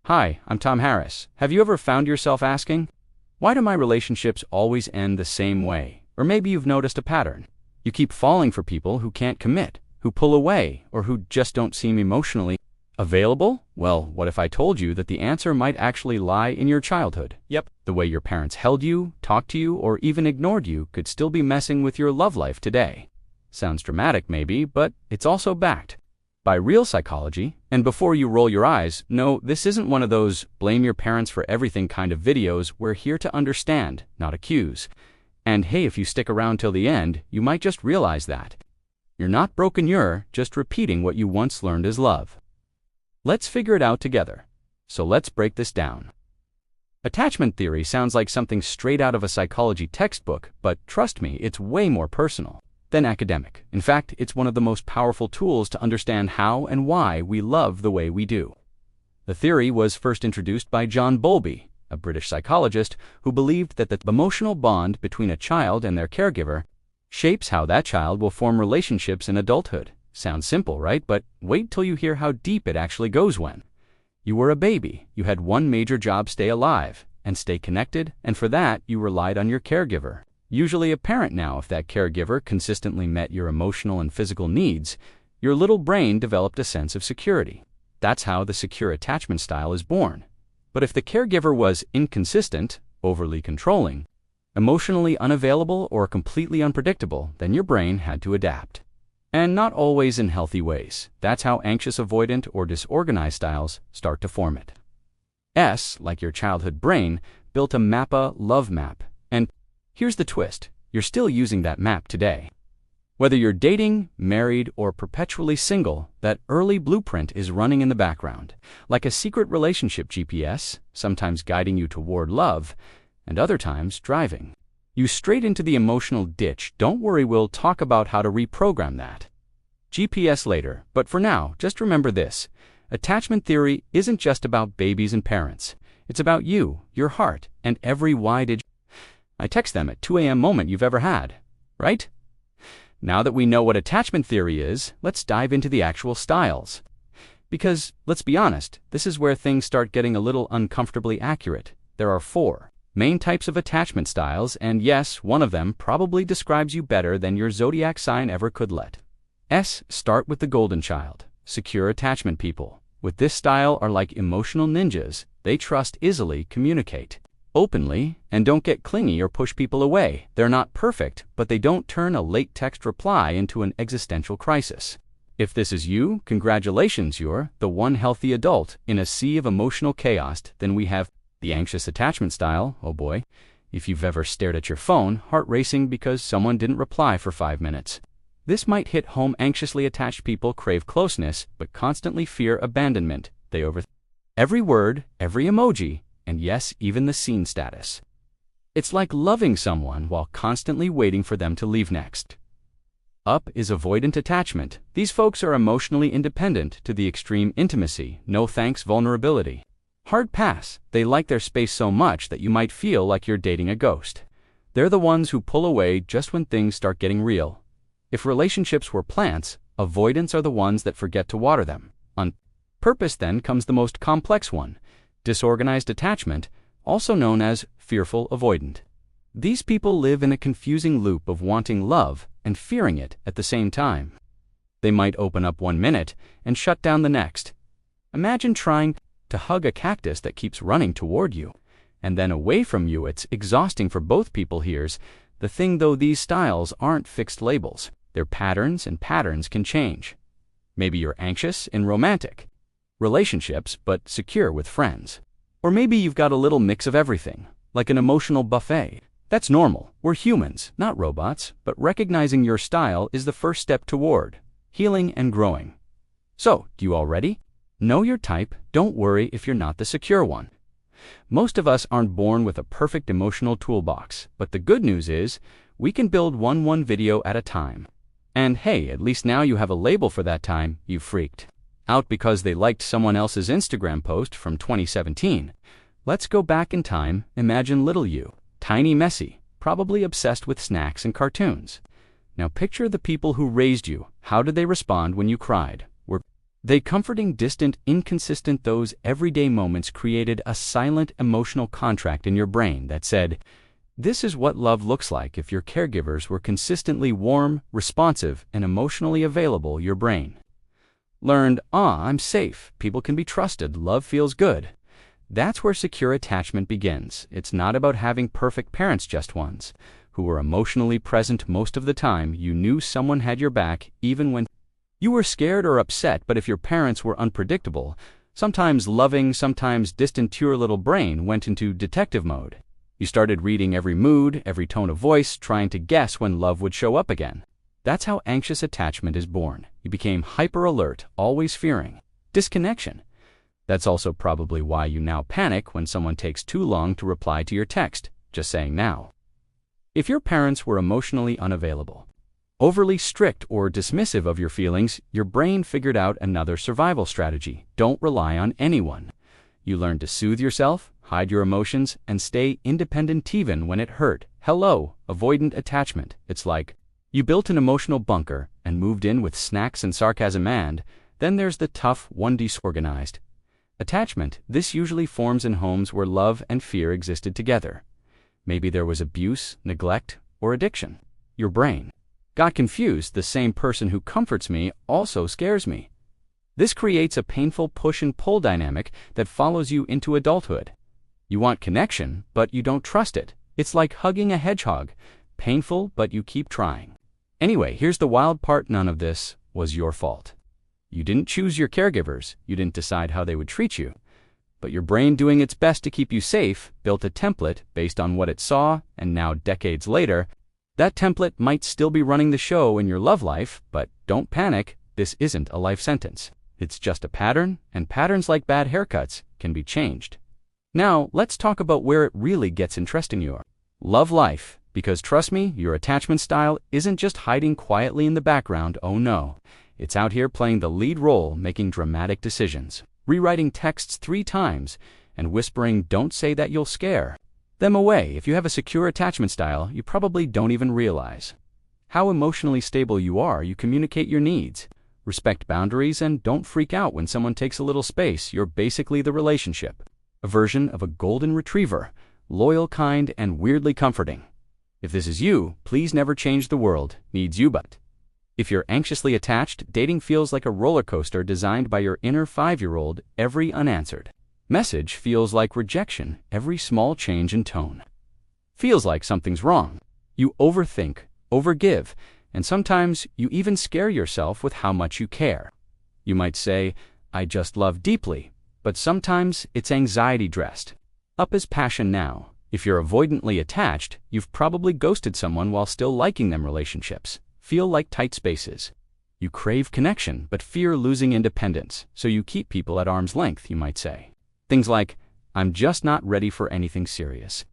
Hi, I'm Tom Harris. Have you ever found yourself asking, why do my relationships always end the same way? Or maybe you've noticed a pattern. You keep falling for people who can't commit, who pull away, or who just don't seem emotionally available? Well, what if I told you that the answer might actually lie in your childhood? Yep, the way your parents held you, talked to you, or even ignored you could still be messing with your love life today. Sounds dramatic maybe, but it's also backed by real psychology. And before you roll your eyes, no, this isn't one of those blame your parents for everything kind of videos. We're here to understand, not accuse. And hey, if you stick around till the end, you might just realize that you're not broken, you're just repeating what you once learned as love. Let's figure it out together. So let's break this down. Attachment theory sounds like something straight out of a psychology textbook, but trust me, it's way more personal than academic. In fact, it's one of the most powerful tools to understand how and why we love the way we do. The theory was first introduced by John Bowlby, a British psychologist who believed that the emotional bond between a child and their caregiver shapes how that child will form relationships in adulthood. Sounds simple, right? But wait till you hear how deep it actually goes. When you were a baby, you had one major job: stay alive and stay connected, and for that, you relied on your caregiver. Usually a parent. Now, if that caregiver consistently met your emotional and physical needs, your little brain developed a sense of security. That's how the secure attachment style is born. But if the caregiver was inconsistent, overly controlling, emotionally unavailable, or completely unpredictable, then your brain had to adapt. And not always in healthy ways. That's how anxious, avoidant, or disorganized styles start to form it. S, like your childhood brain, built a MAPA love map. And here's the twist, you're still using that map today. Whether you're dating, married, or perpetually single, that early blueprint is running in the background, like a secret relationship GPS, sometimes guiding you toward love, and other times driving you straight into the emotional ditch. Don't worry, we'll talk about how to reprogram that GPS later, but for now, just remember this. Attachment theory isn't just about babies and parents. It's about you, your heart, and every why did I text them at 2 a.m. moment you've ever had, right? Now that we know what attachment theory is, let's dive into the actual styles. Because, let's be honest, this is where things start getting a little uncomfortably accurate. There are 4 main types of attachment styles, and yes, one of them probably describes you better than your zodiac sign ever could. Let us start with the golden child, secure attachment people. With this style are like emotional ninjas. They trust easily, communicate openly, and don't get clingy or push people away. They're not perfect, but they don't turn a late text reply into an existential crisis. If this is you, congratulations, you're the one healthy adult in a sea of emotional chaos. Then we have the anxious attachment style. Oh boy, if you've ever stared at your phone, heart racing because someone didn't reply for 5 minutes. This might hit home. Anxiously attached people crave closeness, but constantly fear abandonment. They overthink every word, every emoji, and yes, even the scene status. It's like loving someone while constantly waiting for them to leave next. Up is avoidant attachment. These folks are emotionally independent to the extreme. Intimacy, no thanks, vulnerability. Hard pass. They like their space so much that you might feel like you're dating a ghost. They're the ones who pull away just when things start getting real. If relationships were plants, avoidants are the ones that forget to water them. On purpose then comes the most complex one, disorganized attachment, also known as fearful avoidant. These people live in a confusing loop of wanting love and fearing it at the same time. They might open up 1 minute and shut down the next. Imagine trying to hug a cactus that keeps running toward you and then away from you. It's exhausting for both people. Here's the thing though, these styles aren't fixed labels. They're patterns, and patterns can change. Maybe you're anxious in romantic relationships but secure with friends. Or maybe you've got a little mix of everything, like an emotional buffet. That's normal. We're humans, not robots, but recognizing your style is the first step toward healing and growing. So, do you already know your type? Don't worry if you're not the secure one. Most of us aren't born with a perfect emotional toolbox, but the good news is we can build one video at a time. And hey, at least now you have a label for that time you freaked out because they liked someone else's Instagram post from 2017. Let's go back in time. Imagine little you, tiny, messy, probably obsessed with snacks and cartoons. Now picture the people who raised you. How did they respond when you cried? Were They comforting, distant, inconsistent. Those everyday moments created a silent emotional contract in your brain that said, this is what love looks like if your caregivers were consistently warm, responsive, and emotionally available. Your brain learned, I'm safe, people can be trusted, love feels good. That's where secure attachment begins. It's not about having perfect parents, just ones who were emotionally present most of the time. You knew someone had your back even when you were scared or upset. But if your parents were unpredictable, sometimes loving, sometimes distant, your little brain went into detective mode. You started reading every mood, every tone of voice, trying to guess when love would show up again. That's how anxious attachment is born. You became hyper-alert, always fearing disconnection. That's also probably why you now panic when someone takes too long to reply to your text. Just saying now. If your parents were emotionally unavailable, overly strict, or dismissive of your feelings, your brain figured out another survival strategy. Don't rely on anyone. You learned to soothe yourself, hide your emotions, and stay independent even when it hurt. Hello, avoidant attachment. It's like you built an emotional bunker and moved in with snacks and sarcasm. And then there's the tough one, disorganized attachment. This usually forms in homes where love and fear existed together. Maybe there was abuse, neglect, or addiction. Your brain got confused. The same person who comforts me also scares me. This creates a painful push and pull dynamic that follows you into adulthood. You want connection, but you don't trust it. It's like hugging a hedgehog. Painful, but you keep trying. Anyway, here's the wild part. None of this was your fault. You didn't choose your caregivers. You didn't decide how they would treat you. But your brain, doing its best to keep you safe, built a template based on what it saw, and now, decades later, that template might still be running the show in your love life. But don't panic. This isn't a life sentence. It's just a pattern, and patterns, like bad haircuts, can be changed. Now, let's talk about where it really gets interesting: your love life. Because trust me, your attachment style isn't just hiding quietly in the background. Oh no. It's out here playing the lead role, making dramatic decisions, rewriting texts 3 times, and whispering, don't say that, you'll scare them away. If you have a secure attachment style, you probably don't even realize how emotionally stable you are. You communicate your needs, respect boundaries, and don't freak out when someone takes a little space. You're basically the relationship, a version of a golden retriever, loyal, kind, and weirdly comforting. If this is you, please never change. The world needs you. But if you're anxiously attached, dating feels like a roller coaster designed by your inner 5-year-old. Every unanswered message feels like rejection. Every small change in tone feels like something's wrong. You overthink, overgive, and sometimes you even scare yourself with how much you care. You might say, I just love deeply, but sometimes it's anxiety dressed up as passion. Now, if you're avoidantly attached, you've probably ghosted someone while still liking them. Relationships feel like tight spaces. You crave connection but fear losing independence, so you keep people at arm's length. You might say things like, I'm just not ready for anything serious,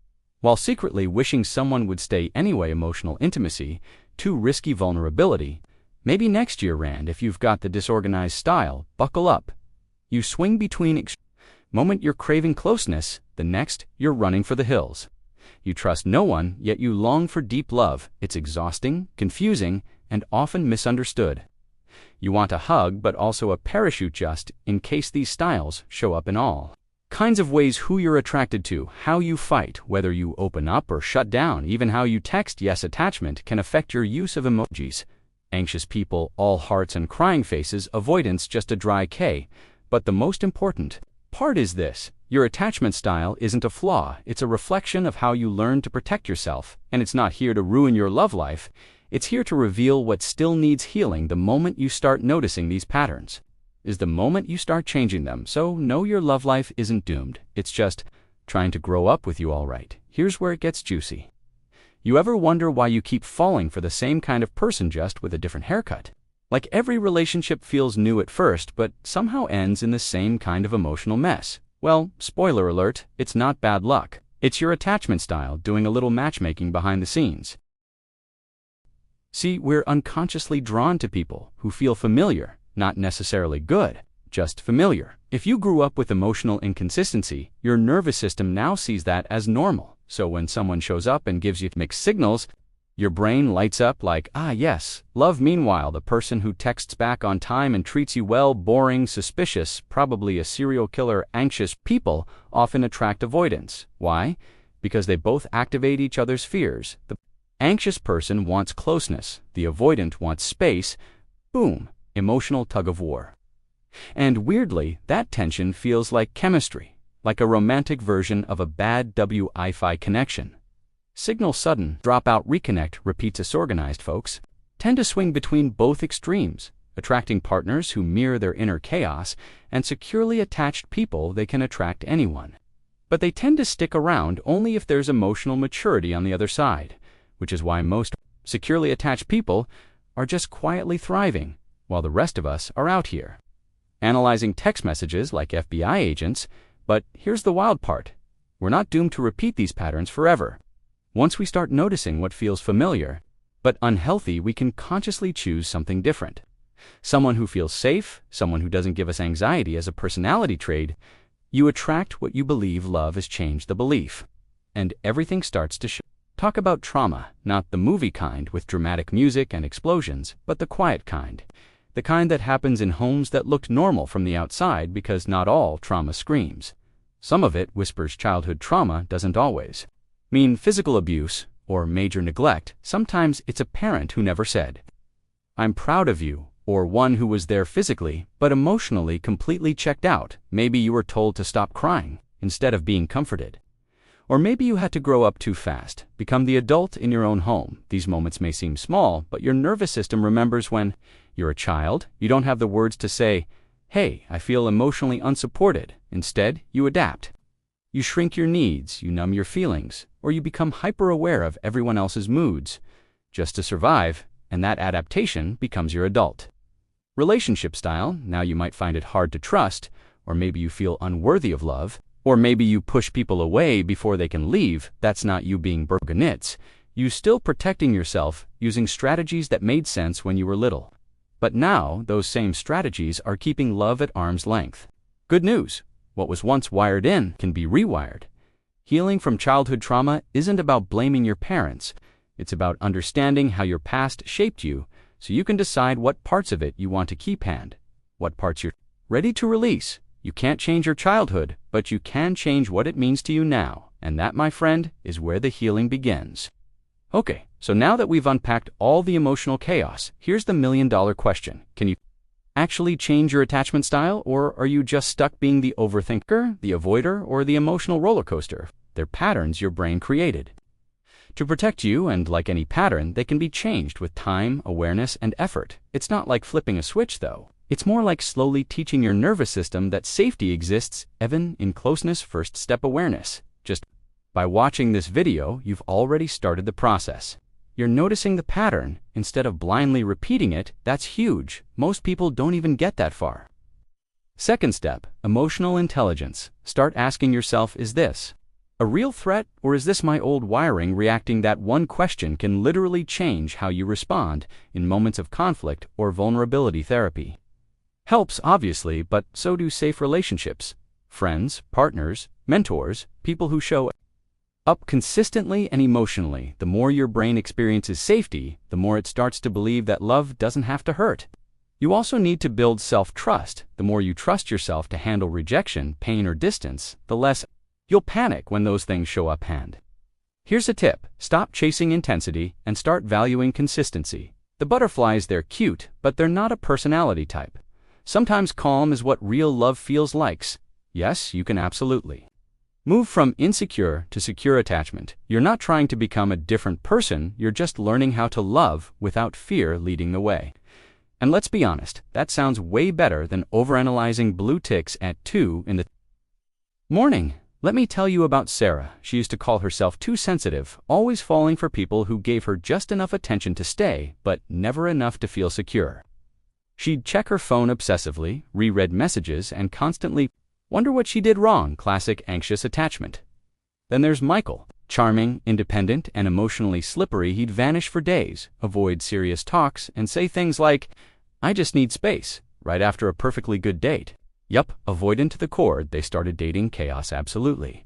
while secretly wishing someone would stay anyway. Emotional intimacy, too risky. Vulnerability, maybe next year. And if you've got the disorganized style, buckle up. You swing between moment you're craving closeness, the next you're running for the hills. You trust no one, yet you long for deep love. It's exhausting, confusing, and often misunderstood. You want a hug, but also a parachute, just in case. These styles show up in all kinds of ways: who you're attracted to, how you fight, whether you open up or shut down, even how you text. Yes, attachment can affect your use of emojis. Anxious people, all hearts and crying faces. Avoidance, just a dry K. But the most important part is this: your attachment style isn't a flaw. It's a reflection of how you learn to protect yourself, and it's not here to ruin your love life. It's here to reveal what still needs healing. The moment you start noticing these patterns is the moment you start changing them. So no, your love life isn't doomed. It's just trying to grow up with you. All right, here's where it gets juicy. You ever wonder why you keep falling for the same kind of person, just with a different haircut? Like every relationship feels new at first, but somehow ends in the same kind of emotional mess. Well, spoiler alert, it's not bad luck. It's your attachment style doing a little matchmaking behind the scenes. See, we're unconsciously drawn to people who feel familiar, not necessarily good, just familiar. If you grew up with emotional inconsistency, your nervous system now sees that as normal. So when someone shows up and gives you mixed signals, Your brain lights up like, ah yes, love. Meanwhile, the person who texts back on time and treats you well, boring, suspicious, probably a serial killer, anxious people often attract avoidance. Why? Because they both activate each other's fears. The anxious person wants closeness, the avoidant wants space. Boom, emotional tug-of-war. And weirdly, that tension feels like chemistry, like a romantic version of a bad Wi-Fi connection. Signal sudden, drop out, reconnect, repeat. Disorganized folks tend to swing between both extremes, attracting partners who mirror their inner chaos, and securely attached people they can attract anyone. But they tend to stick around only if there's emotional maturity on the other side, which is why most securely attached people are just quietly thriving, while the rest of us are out here analyzing text messages like FBI agents. But here's the wild part. We're not doomed to repeat these patterns forever. Once we start noticing what feels familiar but unhealthy, we can consciously choose something different. Someone who feels safe, someone who doesn't give us anxiety as a personality trait. You attract what you believe. Love has changed the belief, and everything starts to show. Talk about trauma, not the movie kind with dramatic music and explosions, but the quiet kind. The kind that happens in homes that looked normal from the outside, because not all trauma screams. Some of it whispers. Childhood trauma doesn't always mean physical abuse or major neglect. Sometimes it's a parent who never said, "I'm proud of you," or one who was there physically but emotionally completely checked out. Maybe you were told to stop crying instead of being comforted. Or maybe you had to grow up too fast, become the adult in your own home. These moments may seem small, but your nervous system remembers. When you're a child, you don't have the words to say, "Hey, I feel emotionally unsupported." Instead, you adapt. You shrink your needs, you numb your feelings, or you become hyper-aware of everyone else's moods just to survive, and that adaptation becomes your adult relationship style. Now you might find it hard to trust, or maybe you feel unworthy of love, or maybe you push people away before they can leave. That's not you being broken, it's you still protecting yourself using strategies that made sense when you were little. But now, those same strategies are keeping love at arm's length. Good news. What was once wired in can be rewired. Healing from childhood trauma isn't about blaming your parents. It's about understanding how your past shaped you, so you can decide what parts of it you want to keep and what parts you're ready to release. You can't change your childhood, but you can change what it means to you now. And that, my friend, is where the healing begins. Okay, so now that we've unpacked all the emotional chaos, here's the million-dollar question. Can you actually change your attachment style, or are you just stuck being the overthinker, the avoider, or the emotional roller coaster? They're patterns your brain created to protect you, and like any pattern, they can be changed with time, awareness, and effort. It's not like flipping a switch, though. It's more like slowly teaching your nervous system that safety exists, even in closeness. First step, awareness. Just by watching this video, you've already started the process. You're noticing the pattern instead of blindly repeating it. That's huge. Most people don't even get that far. Second step, emotional intelligence. Start asking yourself, is this a real threat, or is this my old wiring reacting? That one question can literally change how you respond in moments of conflict or vulnerability. Therapy helps, obviously, but so do safe relationships. Friends, partners, mentors, people who show up consistently and emotionally. The more your brain experiences safety, the more it starts to believe that love doesn't have to hurt. You also need to build self-trust. The more you trust yourself to handle rejection, pain, or distance, the less you'll panic when those things show up. And here's a tip. Stop chasing intensity and start valuing consistency. The butterflies, they're cute, but they're not a personality type. Sometimes calm is what real love feels like. Yes, you can absolutely move from insecure to secure attachment. You're not trying to become a different person, you're just learning how to love without fear leading the way. And let's be honest, that sounds way better than overanalyzing blue ticks at 2 in the morning. Let me tell you about Sarah. She used to call herself too sensitive, always falling for people who gave her just enough attention to stay, but never enough to feel secure. She'd check her phone obsessively, reread messages, and constantly wonder what she did wrong. Classic anxious attachment. Then there's Michael. Charming, independent, and emotionally slippery, he'd vanish for days, avoid serious talks, and say things like, "I just need space," right after a perfectly good date. Yup, avoidant to the core. They started dating chaos, absolutely.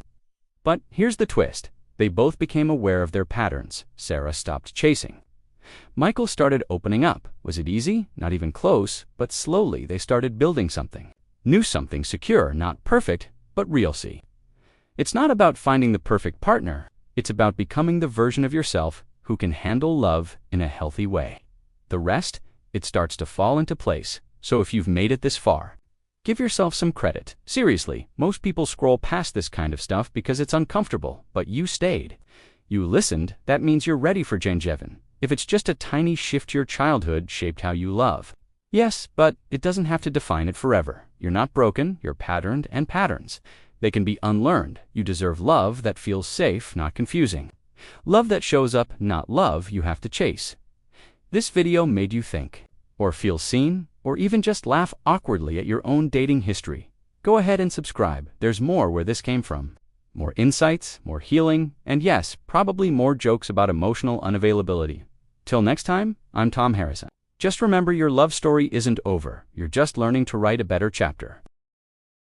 But here's the twist. They both became aware of their patterns. Sarah stopped chasing. Michael started opening up. Was it easy? Not even close, but slowly they started building something. New, something secure, not perfect, but real. See, it's not about finding the perfect partner. It's about becoming the version of yourself who can handle love in a healthy way. The rest, it starts to fall into place. So if you've made it this far, give yourself some credit. Seriously, most people scroll past this kind of stuff because it's uncomfortable, but you stayed. You listened. That means you're ready for Janjevan. If it's just a tiny shift, your childhood shaped how you love. Yes, but it doesn't have to define it forever. You're not broken, you're patterned, and patterns, they can be unlearned. You deserve love that feels safe, not confusing. Love that shows up, not love you have to chase. This video made you think, or feel seen, or even just laugh awkwardly at your own dating history. Go ahead and subscribe. There's more where this came from. More insights, more healing, and yes, probably more jokes about emotional unavailability. Till next time, I'm Tom Harrison. Just remember, your love story isn't over. You're just learning to write a better chapter.